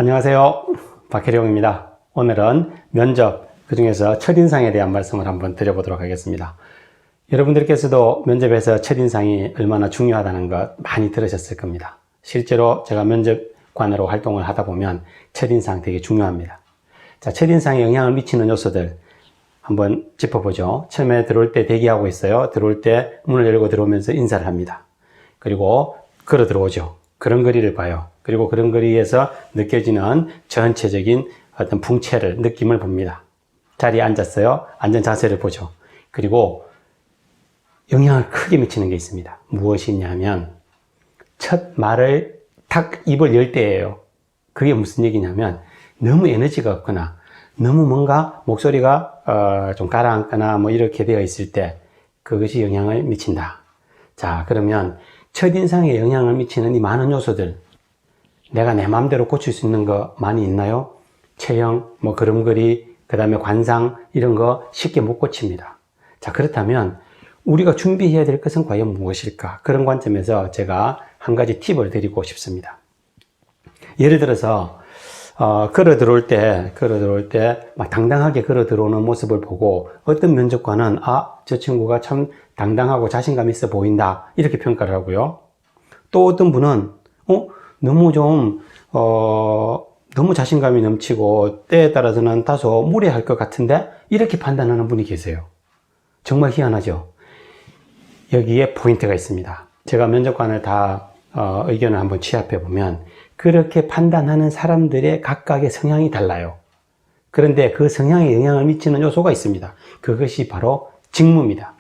안녕하세요. 박혜룡입니다. 오늘은 면접, 그 중에서 첫인상에 대한 말씀을 한번 드려보도록 하겠습니다. 여러분들께서도 면접에서 첫인상이 얼마나 중요하다는 것 많이 들으셨을 겁니다. 실제로 제가 면접관으로 활동을 하다 보면 첫인상 되게 중요합니다. 자, 첫인상에 영향을 미치는 요소들 한번 짚어보죠. 처음에 들어올 때 대기하고 있어요. 들어올 때 문을 열고 들어오면서 인사를 합니다. 그리고 걸어 들어오죠. 걸음걸이를 봐요. 그리고 걸음걸이에서 느껴지는 전체적인 어떤 풍채를, 느낌을 봅니다. 자리에 앉았어요. 앉은 자세를 보죠. 그리고 영향을 크게 미치는 게 있습니다. 무엇이 있냐면 첫 말을 탁 입을 열 때예요. 그게 무슨 얘기냐면 너무 에너지가 없거나 너무 뭔가 목소리가 좀 가라앉거나 뭐 이렇게 되어 있을 때 그것이 영향을 미친다. 자, 그러면 첫인상에 영향을 미치는 이 많은 요소들, 내가 내 마음대로 고칠 수 있는 거 많이 있나요? 체형, 뭐 걸음걸이, 그 다음에 관상 이런 거 쉽게 못 고칩니다. 자, 그렇다면 우리가 준비해야 될 것은 과연 무엇일까? 그런 관점에서 제가 한 가지 팁을 드리고 싶습니다. 예를 들어서 걸어 들어올 때 막 당당하게 걸어 들어오는 모습을 보고 어떤 면접관은 저 친구가 참 당당하고 자신감 있어 보인다 이렇게 평가를 하고요. 또 어떤 분은 너무 자신감이 넘치고 때에 따라서는 다소 무례할 것 같은데 이렇게 판단하는 분이 계세요. 정말 희한하죠. 여기에 포인트가 있습니다. 제가 면접관을 다 의견을 한번 취합해 보면 그렇게 판단하는 사람들의 각각의 성향이 달라요. 그런데 그 성향에 영향을 미치는 요소가 있습니다. 그것이 바로 직무입니다.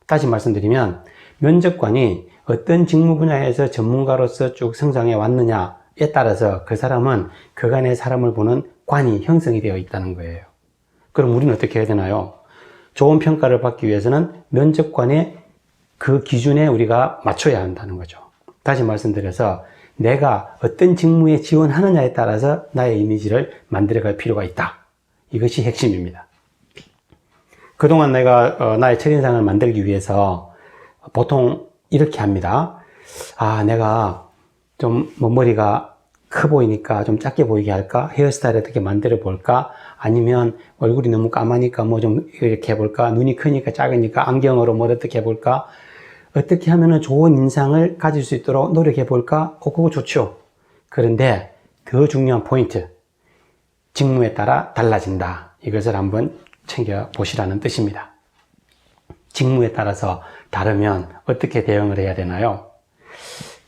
다시 말씀드리면 면접관이 어떤 직무 분야에서 전문가로서 쭉 성장해 왔느냐에 따라서 그 사람은 그간의 사람을 보는 관이 형성이 되어 있다는 거예요. 그럼 우리는 어떻게 해야 되나요? 좋은 평가를 받기 위해서는 면접관의 그 기준에 우리가 맞춰야 한다는 거죠. 다시 말씀드려서 내가 어떤 직무에 지원하느냐에 따라서 나의 이미지를 만들어갈 필요가 있다. 이것이 핵심입니다. 그동안 내가 나의 첫인상을 만들기 위해서 보통 이렇게 합니다. 내가 좀 머리가 커 보이니까 좀 작게 보이게 할까? 헤어스타일 어떻게 만들어 볼까? 아니면 얼굴이 너무 까마니까 뭐 좀 이렇게 해볼까? 눈이 크니까 작으니까 안경으로 뭘 어떻게 해볼까? 어떻게 하면 좋은 인상을 가질 수 있도록 노력해 볼까? 그거 좋죠. 그런데 더 중요한 포인트, 직무에 따라 달라진다. 이것을 한번 챙겨 보시라는 뜻입니다. 직무에 따라서 다르면 어떻게 대응을 해야 되나요?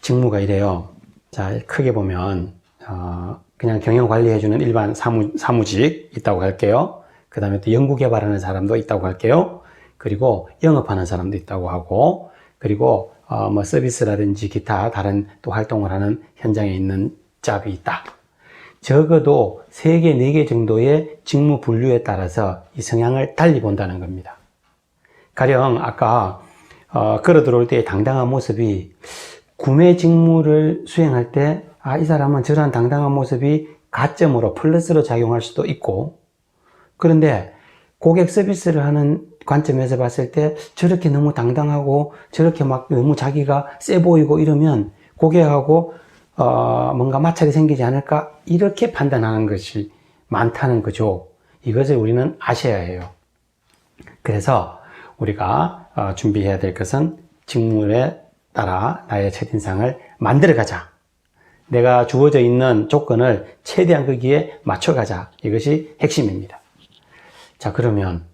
직무가 이래요. 자, 크게 보면 그냥 경영 관리해주는 일반 사무직 있다고 할게요. 그 다음에 또 연구개발하는 사람도 있다고 할게요. 그리고 영업하는 사람도 있다고 하고, 그리고 뭐 서비스라든지 기타 다른 또 활동을 하는 현장에 있는 잡이 있다. 적어도 3개, 4개 정도의 직무 분류에 따라서 이 성향을 달리 본다는 겁니다. 가령 아까 걸어 들어올 때의 당당한 모습이 구매 직무를 수행할 때 이 사람은 저러한 당당한 모습이 가점으로 플러스로 작용할 수도 있고, 그런데 고객 서비스를 하는 관점에서 봤을 때 저렇게 너무 당당하고 저렇게 막 너무 자기가 세 보이고 이러면 고객하고 뭔가 마찰이 생기지 않을까 이렇게 판단하는 것이 많다는 거죠. 이것을 우리는 아셔야 해요. 그래서 우리가 준비해야 될 것은 직무에 따라 나의 첫인상을 만들어가자. 내가 주어져 있는 조건을 최대한 거기에 맞춰가자. 이것이 핵심입니다. 자, 그러면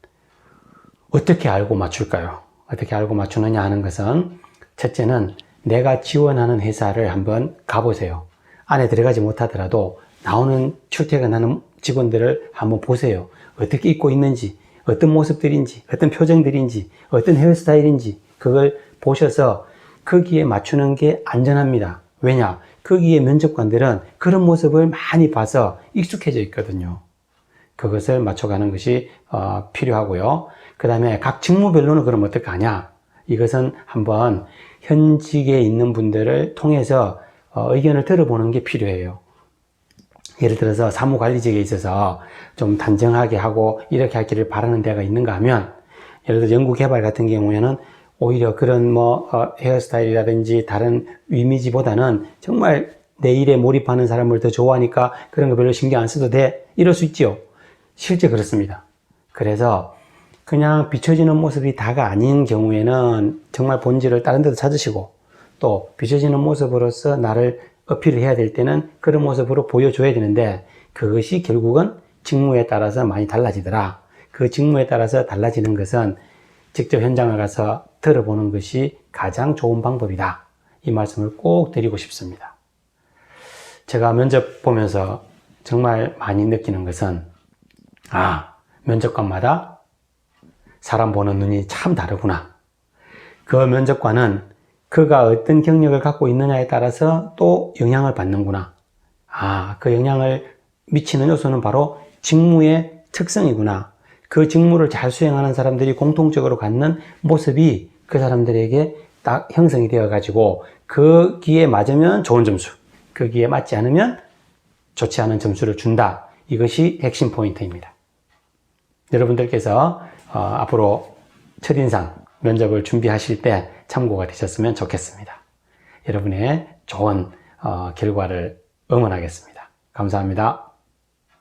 어떻게 알고 맞출까요? 어떻게 알고 맞추느냐 하는 것은 첫째는 내가 지원하는 회사를 한번 가보세요. 안에 들어가지 못하더라도 나오는 출퇴근하는 직원들을 한번 보세요. 어떻게 입고 있는지, 어떤 모습들인지, 어떤 표정들인지, 어떤 헤어스타일인지 그걸 보셔서 거기에 맞추는 게 안전합니다. 왜냐? 거기에 면접관들은 그런 모습을 많이 봐서 익숙해져 있거든요. 그것을 맞춰가는 것이 필요하고요. 그 다음에 각 직무별로는 그럼 어떻게 하냐? 이것은 한번 현직에 있는 분들을 통해서 의견을 들어보는 게 필요해요. 예를 들어서 사무관리직에 있어서 좀 단정하게 하고 이렇게 할 길을 바라는 데가 있는가 하면, 예를 들어 연구개발 같은 경우에는 오히려 그런 헤어스타일이라든지 다른 이미지보다는 정말 내 일에 몰입하는 사람을 더 좋아하니까 그런 거 별로 신경 안 써도 돼. 이럴 수 있죠. 실제 그렇습니다. 그래서 그냥 비춰지는 모습이 다가 아닌 경우에는 정말 본질을 다른 데도 찾으시고, 또 비춰지는 모습으로서 나를 어필을 해야 될 때는 그런 모습으로 보여줘야 되는데, 그것이 결국은 직무에 따라서 많이 달라지더라. 그 직무에 따라서 달라지는 것은 직접 현장을 가서 들어보는 것이 가장 좋은 방법이다. 이 말씀을 꼭 드리고 싶습니다. 제가 면접 보면서 정말 많이 느끼는 것은, 면접관마다 사람 보는 눈이 참 다르구나. 그 면접관은 그가 어떤 경력을 갖고 있느냐에 따라서 또 영향을 받는구나. 그 영향을 미치는 요소는 바로 직무의 특성이구나. 그 직무를 잘 수행하는 사람들이 공통적으로 갖는 모습이 그 사람들에게 딱 형성이 되어 가지고 거기에 맞으면 좋은 점수, 거기에 맞지 않으면 좋지 않은 점수를 준다. 이것이 핵심 포인트입니다. 여러분들께서 앞으로 첫인상 면접을 준비하실 때 참고가 되셨으면 좋겠습니다. 여러분의 좋은 결과를 응원하겠습니다. 감사합니다.